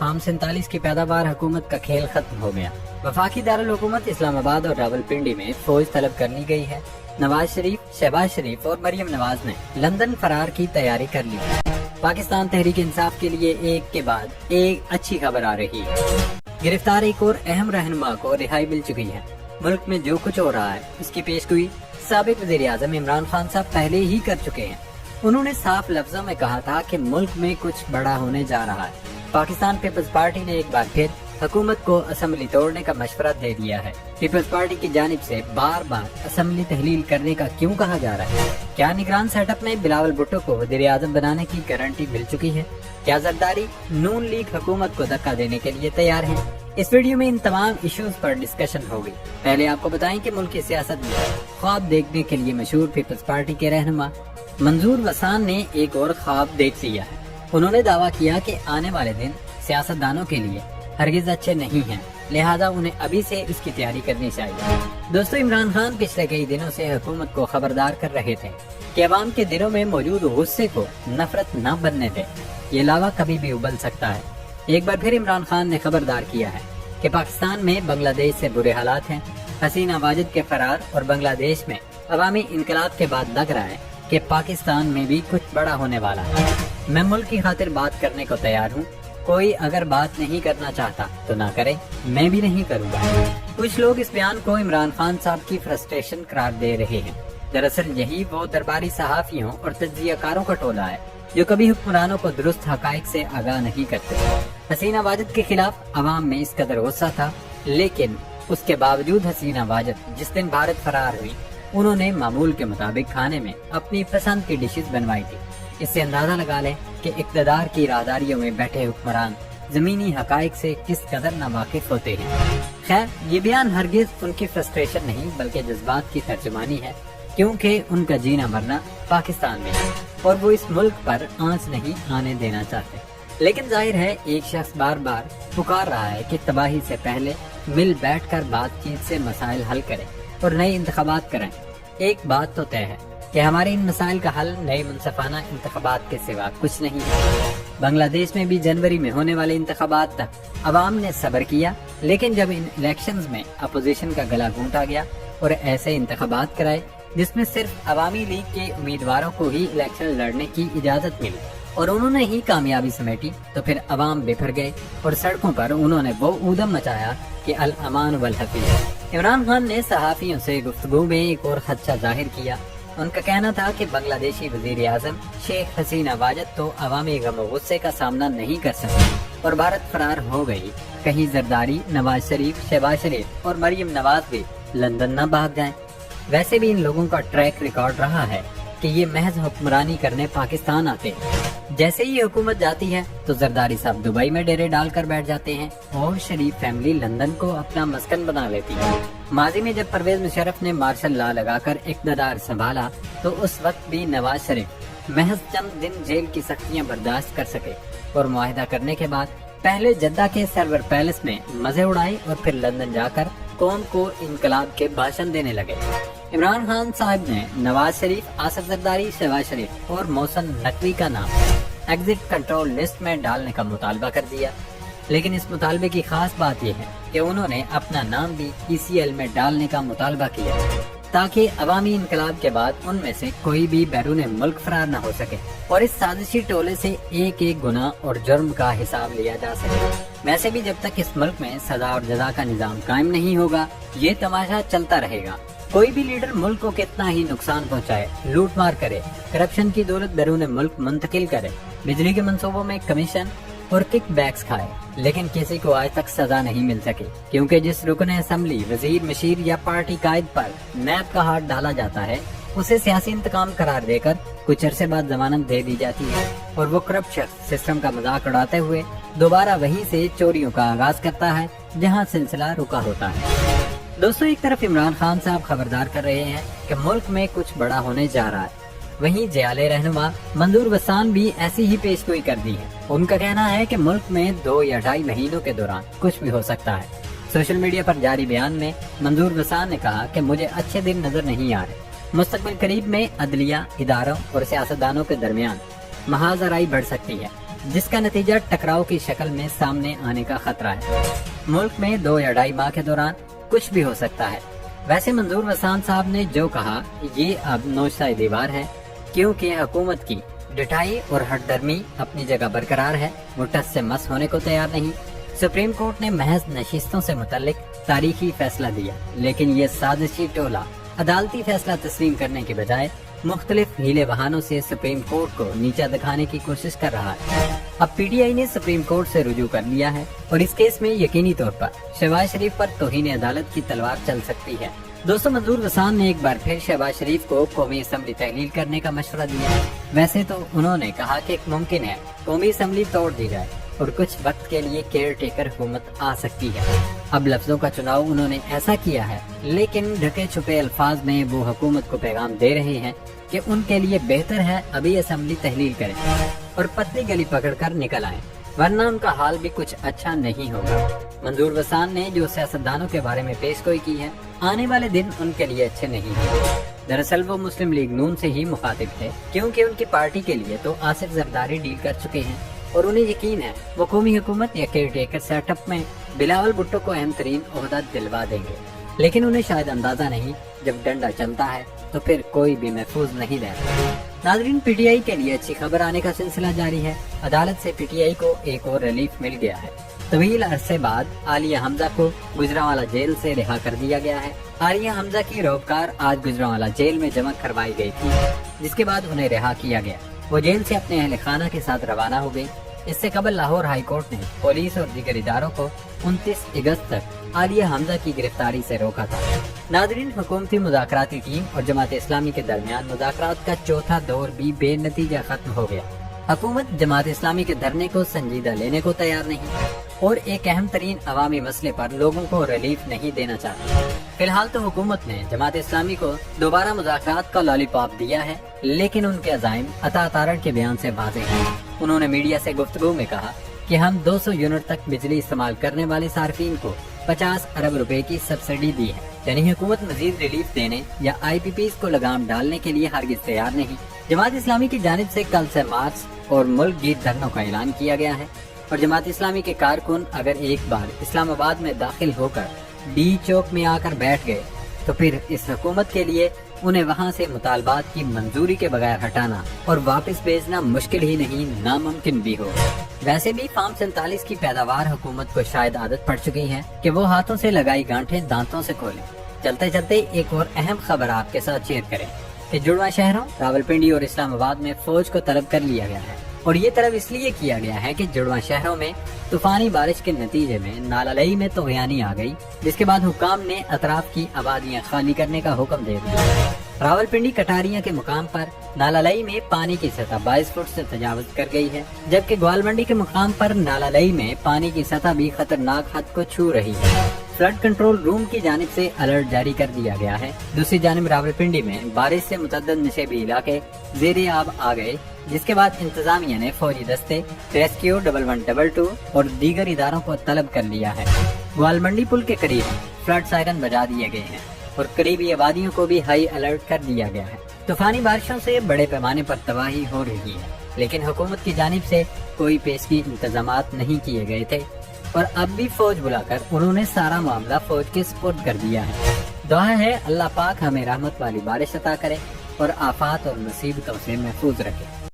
Farm 47 की पैदावार हुकूमत का खेल खत्म हो गया। वफाकी दारुल-हुकूमत इस्लामाबाद और रावलपिंडी में फौज तलब कर ली गई है। नवाज शरीफ, शहबाज शरीफ और मरियम नवाज ने लंदन फरार की तैयारी कर ली है। पाकिस्तान तहरीक इंसाफ के लिए एक के बाद एक अच्छी खबर आ रही है। गिरफ्तार एक और अहम रहनुमा को रिहाई मिल चुकी है। मुल्क में जो कुछ हो रहा है उसकी पेशगोई साबिक वज़ीर आज़म इमरान खान साहब पहले ही कर चुके हैं। उन्होंने साफ लफ्जों में कहा था कि मुल्क में कुछ बड़ा होने जा रहा है। पाकिस्तान पीपल्स पार्टी ने एक बार फिर हुकूमत को असेंबली तोड़ने का मशवरा दे दिया है। पीपल्स पार्टी की जानिब से बार बार असेंबली तहलील करने का क्यों कहा जा रहा है? क्या निगरान सेटअप में बिलावल भुट्टो को वज़ीर आज़म बनाने की गारंटी मिल चुकी है? क्या जरदारी नून लीग हुकूमत को धक्का देने के लिए तैयार है? इस वीडियो में इन तमाम इश्यूज पर डिस्कशन होगी। पहले आपको बताएं कि मुल्क की सियासत में ख्वाब देखने के लिए मशहूर पीपल्स पार्टी के रहनुमा मंजूर वसान ने एक और ख्वाब देख लिया है। उन्होंने दावा किया कि आने वाले दिन सियासतदानों के लिए हरगिज अच्छे नहीं हैं, लिहाजा उन्हें अभी से इसकी तैयारी करनी चाहिए। दोस्तों, इमरान खान पिछले कई दिनों से हुकूमत को खबरदार कर रहे थे कि अवाम के दिलों में मौजूद गुस्से को नफरत न बनने दे। ये लावा कभी भी उबल सकता है। एक बार फिर इमरान खान ने खबरदार किया है कि पाकिस्तान में बांग्लादेश से बुरे हालात हैं। हसीना वाजिद के फरार और बांग्लादेश में अवामी इनकलाब के बाद लग रहा है कि पाकिस्तान में भी कुछ बड़ा होने वाला है। मैं मुल्क की खातिर बात करने को तैयार हूँ। कोई अगर बात नहीं करना चाहता तो ना करे, मैं भी नहीं करूँगा। कुछ लोग इस बयान को इमरान खान साहब की फ्रस्ट्रेशन करार दे रहे हैं। दरअसल यही वो दरबारी सहाफियों और तज्जियाकारों का टोला है जो कभी हुक्मरानों को दुरुस्त हकाइक से आगाह नहीं करते। हसीना वाजिद के खिलाफ अवाम में इस कदर गुस्सा था, लेकिन उसके बावजूद हसीना वाजिद जिस दिन भारत फरार हुई, उन्होंने मामूल के मुताबिक खाने में अपनी पसंद की डिशेस बनवाई थी। इससे अंदाजा लगा लें कि इक़्तिदार की राहदारियों में बैठे हुक्मरान जमीनी हकाइक से किस कदर नावाकिफ होते हैं। खैर, ये बयान हरगिज उनकी फ्रस्ट्रेशन नहीं बल्कि जज्बात की तर्जुमानी है, क्योंकि उनका जीना मरना पाकिस्तान में है और वो इस मुल्क पर आंच नहीं आने देना चाहते। लेकिन जाहिर है एक शख्स बार बार पुकार रहा है कि तबाही से पहले मिल बैठकर बातचीत से मसाइल हल करें और नए इंतखाबात कराएं। एक बात तो तय है कि हमारे इन मसाइल का हल नए मुनसफाना इंतखाबात के सिवा कुछ नहीं है। बांग्लादेश में भी जनवरी में होने वाले इंतखाबात तक अवाम ने सब्र किया, लेकिन जब इन इलेक्शंस में अपोजिशन का गला घूंटा गया और ऐसे इंतखाबात कराए जिसमें सिर्फ अवामी लीग के उम्मीदवारों को ही इलेक्शन लड़ने की इजाजत मिली और उन्होंने ही कामयाबी समेटी, तो फिर अवाम बिफर गए और सड़कों पर उन्होंने वो ऊधम मचाया कि अल अमान वल हफीज। इमरान खान ने सहाफियों से गुफ्तगू में एक और खदशा जाहिर किया। उनका कहना था कि बांग्लादेशी वजीर आजम शेख हसीना वाजिद तो अवामी गम गुस्से का सामना नहीं कर सकते और भारत फरार हो गई। कहीं जरदारी, नवाज शरीफ, शहबाज शरीफ और मरियम नवाज भी लंदन न भाग जाएं। वैसे भी इन लोगों का ट्रैक रिकॉर्ड रहा है कि ये महज हुक्मरानी करने पाकिस्तान आते हैं। जैसे ही हुकूमत जाती है तो जरदारी साहब दुबई में डेरे डालकर बैठ जाते हैं और शरीफ फैमिली लंदन को अपना मस्कन बना लेती है। माजी में जब परवेज मुशर्रफ ने मार्शल लॉ लगाकर इक़्तिदार संभाला तो उस वक्त भी नवाज शरीफ महज चंद दिन जेल की सख्तियां बर्दाश्त कर सके और मुआहिदा करने के बाद पहले जद्दा के सरवर पैलेस में मजे उड़ाए और फिर लंदन जाकर कौम को इनकलाब के भाषण देने लगे। इमरान खान साहब ने नवाज शरीफ, आसिफ जरदारी, शहबाज शरीफ और मोहसिन नकवी का नाम एग्जिट कंट्रोल लिस्ट में डालने का मुतालबा कर दिया, लेकिन इस मुतालबे की खास बात यह है कि उन्होंने अपना नाम भी ECL में डालने का मुतालबा किया ताकि अवामी इनकलाब के बाद उनमें से कोई भी बैरून मुल्क फरार न हो सके और इस साजिशी टोले से एक एक गुनाह और जुर्म का हिसाब लिया जा सके। वैसे भी जब तक इस मुल्क में सजा और जजा का निजाम कायम नहीं होगा, ये तमाशा चलता रहेगा। कोई भी लीडर मुल्क को कितना ही नुकसान पहुंचाए, लूट मार करे, करप्शन की दौलत बैरून मुल्क मुंतकिल करे, बिजली के मंसूबों में कमीशन और किक बैक्स खाए, लेकिन किसी को आज तक सजा नहीं मिल सकी, क्योंकि जिस रुकन असेंबली, वजीर, मशीर या पार्टी कायद पर नैब का हाथ डाला जाता है उसे सियासी इंतकाम करार देकर कुछ अरसे बाद जमानत दे दी जाती है और वो करप्ट शख्स सिस्टम का मजाक उड़ाते हुए दोबारा वहीं से चोरियों का आगाज करता है जहां सिलसिला रुका होता है। दोस्तों, एक तरफ इमरान खान साहब खबरदार कर रहे हैं कि मुल्क में कुछ बड़ा होने जा रहा है, वहीं जयाले रहनुमा मंजूर वसान भी ऐसी ही पेशगोई कर दी है। उनका कहना है कि मुल्क में 2 या 2.5 महीनों के दौरान कुछ भी हो सकता है। सोशल मीडिया पर जारी बयान में मंजूर वसान ने कहा कि मुझे अच्छे दिन नजर नहीं आ रहे। मुस्तकबिल करीब में अदलिया, इदारों और सियासतदानों के दरमियान महाजराई बढ़ सकती है। جس کا نتیجہ ٹکراؤ کی شکل میں سامنے آنے کا خطرہ ہے۔ ملک میں 2 یا 2.5 ماہ کے دوران کچھ بھی ہو سکتا ہے۔ ویسے منظور وسان صاحب نے جو کہا یہ اب نوشتہ دیوار ہے، کیونکہ حکومت کی ڈٹائی اور ہٹ درمی اپنی جگہ برقرار ہے، وہ ٹس سے مس ہونے کو تیار نہیں۔ سپریم کورٹ نے محض نشستوں سے متعلق تاریخی فیصلہ دیا، لیکن یہ سازشی ٹولہ عدالتی فیصلہ تسلیم کرنے کے بجائے مختلف ہیلے بہانوں سے سپریم کورٹ کو نیچا دکھانے کی کوشش کر رہا ہے۔ اب پی ٹی آئی نے سپریم کورٹ سے رجوع کر لیا ہے اور اس کیس میں یقینی طور پر شہباز شریف پر توہین عدالت کی تلوار چل سکتی ہے۔ دوستو، منظور وسان نے ایک بار پھر شہباز شریف کو قومی اسمبلی تحلیل کرنے کا مشورہ دیا ہے۔ ویسے تو انہوں نے کہا کہ ممکن ہے قومی اسمبلی توڑ دی جائے اور کچھ وقت کے لیے کیئر ٹیکر حکومت آ سکتی ہے۔ اب لفظوں کا چناؤ انہوں نے ایسا کیا ہے، لیکن ڈھکے چھپے الفاظ میں وہ حکومت کو پیغام دے رہے ہیں کہ ان کے لیے بہتر ہے ابھی اسمبلی تحلیل کریں اور پتلی گلی پکڑ کر نکل آئیں، ورنہ ان کا حال بھی کچھ اچھا نہیں ہوگا۔ منظور وسان نے جو سیاستدانوں کے بارے میں پیش گوئی کی ہے، آنے والے دن ان کے لیے اچھے نہیں ہیں۔ دراصل وہ مسلم لیگ نون سے ہی مخاطب تھے، کیونکہ ان کی پارٹی کے لیے تو آصف زرداری ڈیل کر چکے ہیں اور انہیں یقین ہے وہ قومی حکومت یا کیئر ٹیکر سیٹ اپ میں بلاول بھٹو کو اہم ترین عہدہ دلوا دیں گے۔ لیکن انہیں شاید اندازہ نہیں، جب ڈنڈا چلتا ہے تو پھر کوئی بھی محفوظ نہیں رہتا۔ ناظرین، پی ٹی آئی کے لیے اچھی خبر آنے کا سلسلہ جاری ہے۔ عدالت سے پی ٹی آئی کو ایک اور ریلیف مل گیا ہے۔ طویل عرصے بعد عالیہ حمزہ کو گجرانوالہ جیل سے رہا کر دیا گیا ہے۔ عالیہ حمزہ کی روبکار آج گجرانوالہ جیل میں جمع کروائی گئی تھی، جس کے بعد انہیں رہا کیا گیا۔ وہ جیل سے اپنے اہل خانہ کے ساتھ روانہ ہو گئی۔ اس سے قبل لاہور ہائی کورٹ نے پولیس اور دیگر اداروں کو 29 اگست تک عالیہ حمزہ کی گرفتاری سے روکا تھا۔ ناظرین، حکومتی مذاکراتی ٹیم اور جماعت اسلامی کے درمیان مذاکرات کا چوتھا دور بھی بے نتیجہ ختم ہو گیا۔ حکومت جماعت اسلامی کے دھرنے کو سنجیدہ لینے کو تیار نہیں اور ایک اہم ترین عوامی مسئلے پر لوگوں کو ریلیف نہیں دینا چاہتی۔ فی الحال تو حکومت نے جماعت اسلامی کو دوبارہ مذاکرات کا لالی پاپ دیا ہے، لیکن ان کے عزائم عطا تارڑ کے بیان سے واضح ہیں۔ انہوں نے میڈیا سے گفتگو میں کہا کہ ہم 200 یونٹ تک بجلی استعمال کرنے والے صارفین کو 50 ارب روپے کی سبسڈی دی ہے، یعنی حکومت مزید ریلیف دینے یا آئی پی پیز کو لگام ڈالنے کے لیے ہرگز تیار نہیں۔ جماعت اسلامی کی جانب سے کل سے مارچ اور ملک گیر دھرنوں کا اعلان کیا گیا ہے، اور جماعت اسلامی کے کارکن اگر ایک بار اسلام آباد میں داخل ہو کر ڈی چوک میں آ کر بیٹھ گئے تو پھر اس حکومت کے لیے انہیں وہاں سے مطالبات کی منظوری کے بغیر ہٹانا اور واپس بھیجنا مشکل ہی نہیں، ناممکن بھی ہو۔ ویسے بھی فارم 47 کی پیداوار حکومت کو شاید عادت پڑ چکی ہے کہ وہ ہاتھوں سے لگائی گانٹھیں دانتوں سے کھولیں۔ چلتے چلتے ایک اور اہم خبر آپ کے ساتھ شیئر کریں کہ جڑواں شہروں راولپنڈی اور اسلام آباد میں فوج کو طلب کر لیا گیا ہے، اور یہ طلب اس لیے کیا گیا ہے کہ جڑواں شہروں میں طوفانی بارش کے نتیجے میں نالہ لئی میں طغیانی آ گئی، جس کے بعد حکام نے اطراف کی آبادیاں خالی کرنے کا حکم دے دیا۔ راولپنڈی کٹاریاں کے مقام پر نالہ لئی میں پانی کی سطح 22 فٹ سے تجاوز کر گئی ہے، جبکہ گوال منڈی کے مقام پر نالہ لئی میں پانی کی سطح بھی خطرناک حد کو چھو رہی ہے۔ فلڈ کنٹرول روم کی جانب سے الرٹ جاری کر دیا گیا ہے۔ دوسری جانب راولپنڈی میں بارش سے متعدد نشیبی علاقے زیر آب آ گئے، جس کے بعد انتظامیہ نے فوجی دستے، ریسکیو 1122 اور دیگر اداروں کو طلب کر لیا ہے۔ گوال منڈی پل کے قریب فلڈ سائرن بجا دیے گئے ہیں اور قریبی آبادیوں کو بھی ہائی الرٹ کر دیا گیا ہے۔ طوفانی بارشوں سے بڑے پیمانے پر تباہی ہو رہی ہے، لیکن حکومت کی جانب سے کوئی پیشگی انتظامات نہیں کیے گئے تھے، اور اب بھی فوج بلا کر انہوں نے سارا معاملہ فوج کے سپرد کر دیا ہے۔ دعا ہے اللہ پاک ہمیں رحمت والی بارش عطا کرے اور آفات اور مصیبتوں سے محفوظ رکھے۔